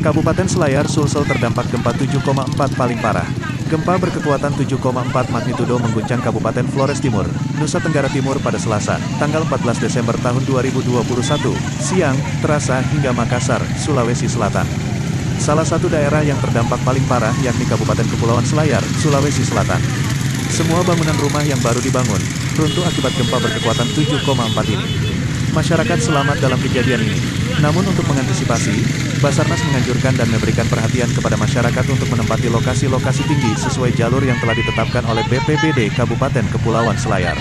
Kabupaten Selayar, Sulsel terdampak gempa 7,4 paling parah. Gempa berkekuatan 7,4 magnitudo mengguncang Kabupaten Flores Timur, Nusa Tenggara Timur pada Selasa, tanggal 14 Desember tahun 2021, siang, terasa hingga Makassar, Sulawesi Selatan. Salah satu daerah yang terdampak paling parah yakni Kabupaten Kepulauan Selayar, Sulawesi Selatan. Semua bangunan rumah yang baru dibangun, runtuh akibat gempa berkekuatan 7,4 ini. Masyarakat selamat dalam kejadian ini. Namun untuk mengantisipasi, Basarnas menganjurkan dan memberikan perhatian kepada masyarakat untuk menempati lokasi-lokasi tinggi sesuai jalur yang telah ditetapkan oleh BPBD Kabupaten Kepulauan Selayar.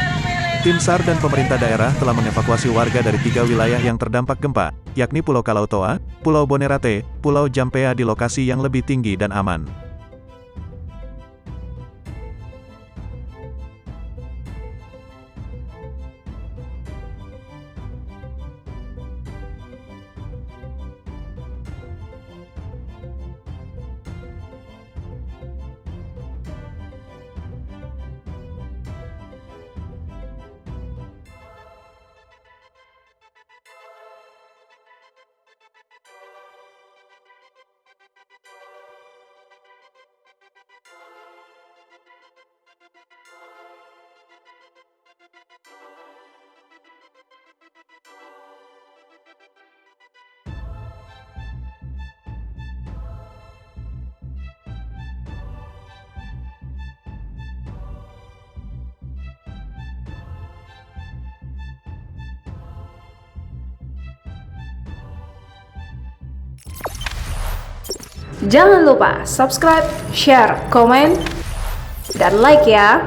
Tim SAR dan pemerintah daerah telah mengevakuasi warga dari 3 wilayah yang terdampak gempa, yakni Pulau Kalautoa, Pulau Bonerate, Pulau Jampea di lokasi yang lebih tinggi dan aman. Jangan lupa subscribe, share, komen, dan like ya.